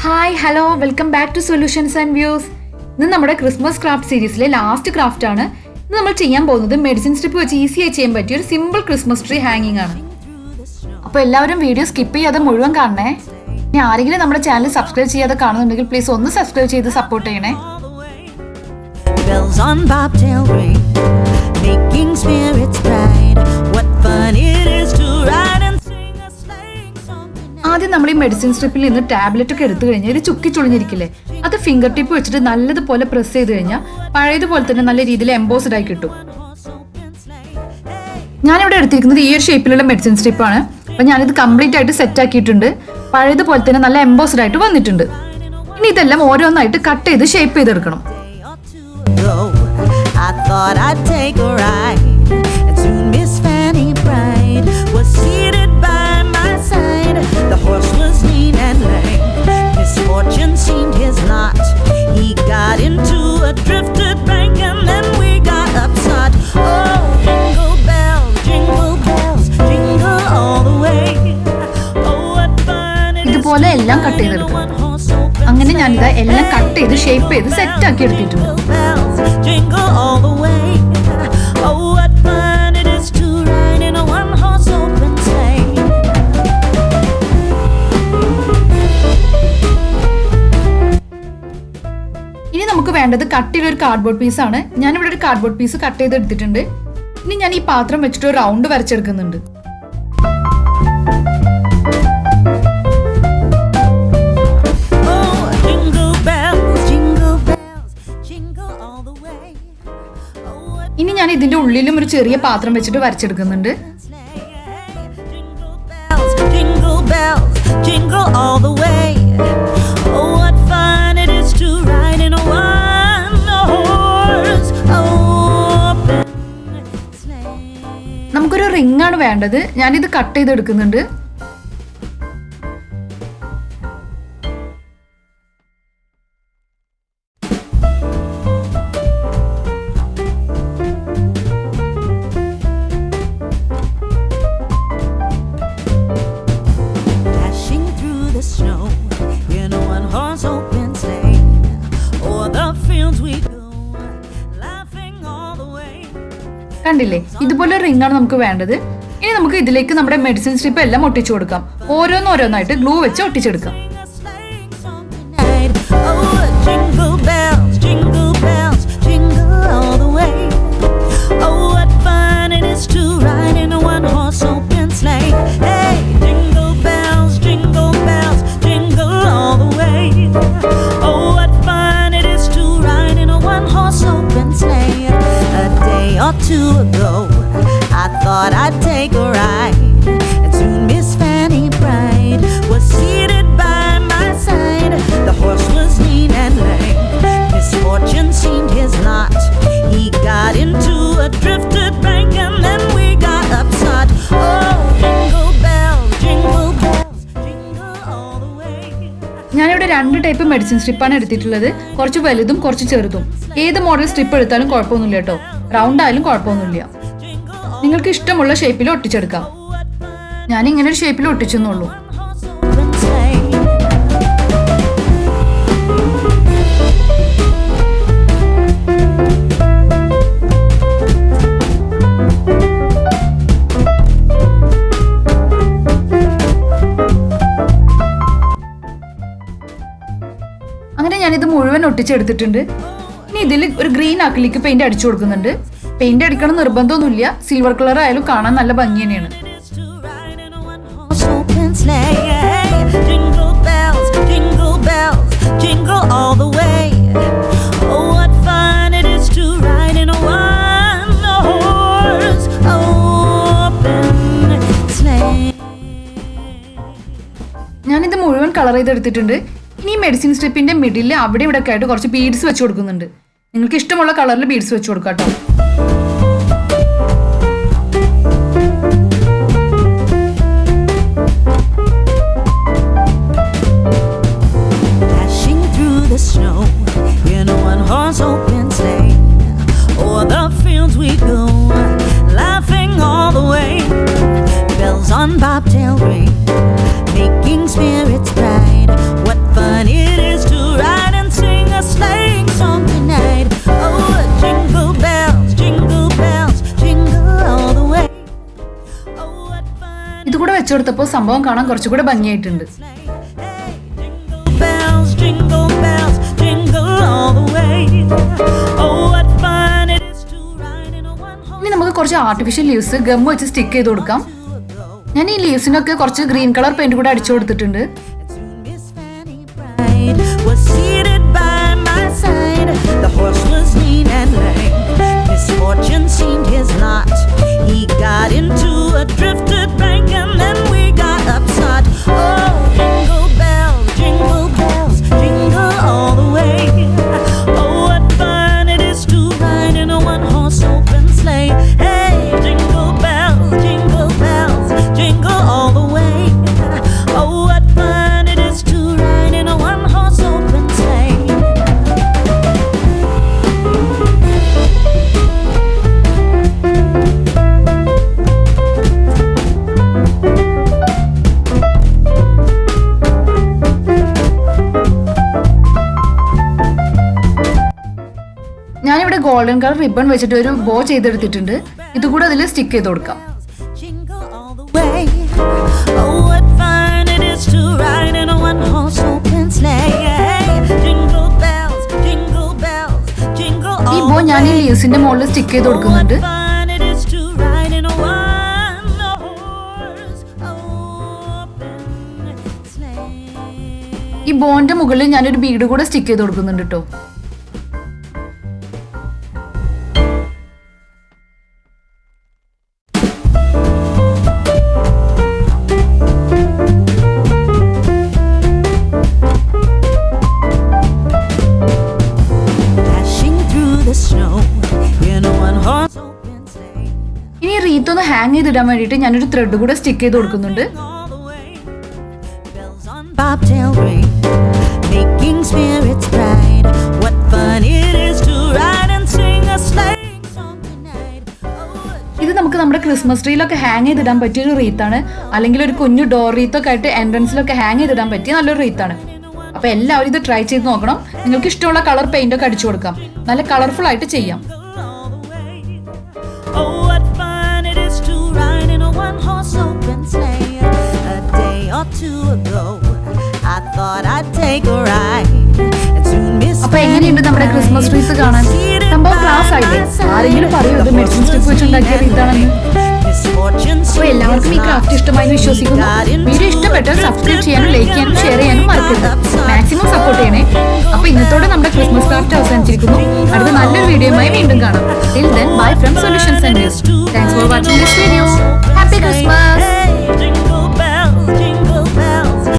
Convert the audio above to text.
Hi hello welcome back to solutions and views. ഇന്ന് നമ്മുടെ Christmas craft സീരീസിലെ last craft ആണ്. ഇന്ന് നമ്മൾ ചെയ്യാൻ പോകുന്നത് മെഡിസിൻ സ്ട്രിപ്പ് വെച്ച് ഈസിയായി ചെയ്യാൻ പറ്റിയ ഒരു സിമ്പിൾ ക്രിസ്മസ് ട്രീ ഹാങ്ങിങ് ആണ്. അപ്പോൾ എല്ലാവരും വീഡിയോ സ്കിപ്പ് ചെയ്യാതെ മുഴുവൻ കാണണേ. ഇനി ആരെങ്കിലും നമ്മുടെ ചാനൽ സബ്സ്ക്രൈബ് ചെയ്യാതെ കാണുന്നുണ്ടെങ്കിൽ പ്ലീസ് ഒന്ന് സബ്സ്ക്രൈബ് ചെയ്ത് സപ്പോർട്ട് ചെയ്യണേ. Bells on bobtail ring, making spirits bright. What fun it is to ride and sing a sleighing song tonight. ആദ്യം നമ്മൾ ഈ മെഡിസിൻ സ്ട്രിപ്പിൽ നിന്ന് ടാബ്ലറ്റ് ഒക്കെ എടുത്തു കഴിഞ്ഞാൽ ഒരു ചുക്കി ചുളിഞ്ഞിരിക്കില്ലേ, അത് ഫിംഗർ ടിപ്പ് വെച്ചിട്ട് നല്ലതുപോലെ പ്രസ് ചെയ്ത് കഴിഞ്ഞാൽ പഴയതുപോലെ തന്നെ നല്ല രീതിയിൽ എംബോസ്ഡ് ആയി കിട്ടും. ഞാനിവിടെ എടുത്തിരിക്കുന്നത് ഈ ഒരു ഷേപ്പിലുള്ള മെഡിസിൻ സ്ട്രിപ്പാണ്. അപ്പം ഞാനിത് കംപ്ലീറ്റ് ആയിട്ട് സെറ്റ് ആക്കിയിട്ടുണ്ട്. പഴയതുപോലെ തന്നെ നല്ല എംബോസ്ഡ് ആയിട്ട് വന്നിട്ടുണ്ട്. ഇനി ഇതെല്ലാം ഓരോന്നായിട്ട് കട്ട് ചെയ്ത് ഷേപ്പ് ചെയ്തെടുക്കണം. I thought I'd take a ride, and soon Miss Fanny Bright was seated by my side. The horse was lean and lame, misfortune seemed his lot. He got into a drifted bank and then we got upset. Oh, jingle bells, jingle all the way. Oh, what fun it is. ഇതുപോലെ എല്ലാം cut ചെയ്തെടുക്കണം. അങ്ങനെ ഞാനിത് എല്ലാം cut ചെയ്ത് shape ചെയ്ത് set ആക്കി എടുത്തിട്ടുണ്ട്. Jingle all the way. Oh, what fun it is to ride in a one-horse open sleigh. ഇനി നമുക്ക് വേണ്ടത് കട്ടിയുള്ള ഒരു കാർഡ്ബോർഡ് പീസാണ്. ഞാനിവിടെ ഒരു കാർഡ്ബോർഡ് പീസ് കട്ട് ചെയ്തെടുത്തിട്ടുണ്ട്. ഇനി ഞാൻ ഈ പാത്രം വെച്ചിട്ട് ഒരു റൗണ്ട് വരച്ചെടുക്കുന്നുണ്ട്. ഇനി ഞാൻ ഇതിന്റെ ഉള്ളിലും ഒരു ചെറിയ പാത്രം വെച്ചിട്ട് വരച്ചെടുക്കുന്നുണ്ട്. Jingle bells, jingle all the way. Oh, what fun it is to ride in a one-horse open sleigh. നമുക്കൊരു റിംഗ് ആണ് വേണ്ടത്. ഞാനിത് കട്ട് ചെയ്തെടുക്കുന്നുണ്ട്. കണ്ടില്ലേ, ഇതുപോലെ റിംഗ് ആണ് നമുക്ക് വേണ്ടത്. ഇനി നമുക്ക് ഇതിലേക്ക് നമ്മുടെ മെഡിസിൻ സ്ട്രിപ്പ് എല്ലാം ഒട്ടിച്ചു കൊടുക്കാം. ഓരോന്നായിട്ട് ഗ്ലൂ വെച്ച് ഒട്ടിച്ചെടുക്കാം. Or two ago, I thought I'd take a ride, and soon Miss Fanny Bright was seated by my side. The horse was lean and lame, misfortune seemed his lot. He got into a drifted bank and then we got upset. Oh, jingle bells, jingle all the way. ഞാനിവിടെ രണ്ട് type medicine സ്ട്രിപ്പാണ് എടുത്തിട്ടുള്ളത്. കുറച്ച് വലുതും കുറച്ച് ചെറുതും. ഏത് model strip എടുത്താലും കുഴപ്പമൊന്നുമില്ല കേട്ടോ. റൗണ്ട് ആയാലും കുഴപ്പമൊന്നുമില്ല. നിങ്ങൾക്ക് ഇഷ്ടമുള്ള ഷേപ്പിൽ ഒട്ടിച്ചെടുക്കാം. ഞാൻ ഇങ്ങനെ ഒരു ഷേപ്പിൽ ഒട്ടിച്ചെന്നുള്ളൂ. അങ്ങനെ ഞാനിത് മുഴുവൻ ഒട്ടിച്ചെടുത്തിട്ടുണ്ട്. ഇനി ഇതിൽ ഒരു ഗ്രീൻ അക്രിലിക് പെയിന്റ് അടിച്ചു കൊടുക്കുന്നുണ്ട്. പെയിന്റ് അടിക്കണം നിർബന്ധമൊന്നുമില്ല. സിൽവർ കളർ ആയാലും കാണാൻ നല്ല ഭംഗി തന്നെയാണ്. ഞാനിത് മുഴുവൻ കളർ ചെയ്തെടുത്തിട്ടുണ്ട്. ഇനി മെഡിസിൻ സ്ട്രിപ്പിന്റെ മിഡിൽ അവിടെ ഇവിടെ ഒക്കെ ആയിട്ട് കുറച്ച് ബീഡ്സ് വെച്ച് കൊടുക്കുന്നുണ്ട്. നിങ്ങൾക്ക് ഇഷ്ടമുള്ള കളറിൽ ബീഡ്സ് വെച്ച് കൊടുക്കാം കേട്ടോ. Dashing through the snow in a one-horse open sleigh. O'er the fields we go, laughing all the way. Bells on bobtail ring, making spirits bright. What fun it അടിച്ചു കൊടുത്തപ്പോൾ സംഭവം കാണാൻ കുറച്ചുകൂടെ ഭംഗിയായിട്ടുണ്ട്. Bells, jingle bells, jingle all the way. Oh, what fun it is to ride in a one-horse. ഇനി നമുക്ക് കുറച്ച് artificial leaves gum വെച്ച് stick ചെയ്ത് കൊടുക്കാം. ഞാൻ ഈ ലീവ്സിനൊക്കെ കുറച്ച് ഗ്രീൻ കളർ പെയിന്റ് കൂടെ അടിച്ചു കൊടുത്തിട്ടുണ്ട്. Miss Fanny Bride was seated by my side. The horse was lean and lame. Misfortune seemed his lot. He got into a drifted bank and then we got upside. Oh, jingle bells, jingle all the way. Oh, what fun it is to ride in a one-horse open sleigh. Hey, jingle bells, jingle all the way. Oh, what fun it is to ride in a one-horse open sleigh. ഞാനിവിടെ golden colour ribbon വെച്ചിട്ട് ഒരു ബോ ചെയ്തെടുത്തിട്ടുണ്ട്. ഇതുകൂടെ അതിൽ stick ചെയ്ത് കൊടുക്കാം. Jingle all the way. Oh, what fun it is to ride in a one-horse open sleigh. Jingle bells, jingle ഈ all ബോ the ഞാൻ ഈ way. ലീവ്സിന്റെ മുകളിൽ സ്റ്റിക്ക് ചെയ്ത് Oh, what കൊടുക്കുന്നുണ്ട്. fun it is to ride in a one-horse open sleigh. ഈ ബോന്റെ മുകളിൽ ഞാനൊരു ബീഡ് കൂടെ സ്റ്റിക്ക് ചെയ്ത് കൊടുക്കുന്നുണ്ട് കേട്ടോ. Dashing through the snow in a one-horse open sleigh. ഇനി റീത്ത് ഒന്ന് ഹാങ് ചെയ്തിടാൻ വേണ്ടിയിട്ട് ഞാനൊരു ത്രെഡ് കൂടെ സ്റ്റിക്ക് ചെയ്ത് കൊടുക്കുന്നുണ്ട്. All the way. Bells on bobtail ring, making spirits bright. What fun it is to ride and sing a sleighing song tonight. Oh, ഇത് നമുക്ക് നമ്മുടെ ക്രിസ്മസ് ട്രീയിലൊക്കെ ഹാങ് ചെയ്തിടാൻ പറ്റിയൊരു റീത്താണ്. അല്ലെങ്കിൽ ഒരു കുഞ്ഞു ഡോർ റീത്തൊക്കെ ആയിട്ട് എൻട്രൻസിലൊക്കെ ഹാങ് ചെയ്തിടാൻ പറ്റിയ നല്ലൊരു റീത്താണ്. അപ്പൊ എല്ലാവരും ഇത് ട്രൈ ചെയ്ത് നോക്കണം. നിങ്ങൾക്ക് ഇഷ്ടമുള്ള കളർ പെയിന്റ് ഒക്കെ അടിച്ചു കൊടുക്കാം. നല്ല കളർഫുൾ ആയിട്ട് ചെയ്യാം. all the way. Oh, what fun it is to ride in a one-horse open sleigh. A day or two ago, I thought I'd take a ride. And soon Miss അപ്പൊ എങ്ങനെയുണ്ട് നമ്മുടെ Christmas trees കാണാൻ? സംഭവം class ആയില്ലേ? ആരെങ്കിലും പറയൂ ഇത് medicine strip വെച്ചുണ്ടാക്കിയ റീത്താണെന്ന്. അപ്പൊ എല്ലാവർക്കും ഈ ക്രാഫ്റ്റ് ഇഷ്ടമായി വിശ്വസിക്കുന്നു. വീഡിയോ ഇഷ്ടപ്പെട്ടാൽ സബ്സ്ക്രൈബ് ചെയ്യാനും ലൈക്ക് ചെയ്യാനും ഷെയർ ചെയ്യാനും മറക്കരുത്. മാക്സിമം സപ്പോർട്ട് ചെയ്യണേ. അപ്പൊ ഇന്നത്തോടെ നമ്മുടെ ക്രിസ്മസ് ക്രാഫ്റ്റ് അവസാനിച്ചിരിക്കുന്നു. അടുത്ത നല്ലൊരു വീഡിയോയുമായി വീണ്ടും കാണാം. Till then, bye from Solutions and Views. Thanks for watching.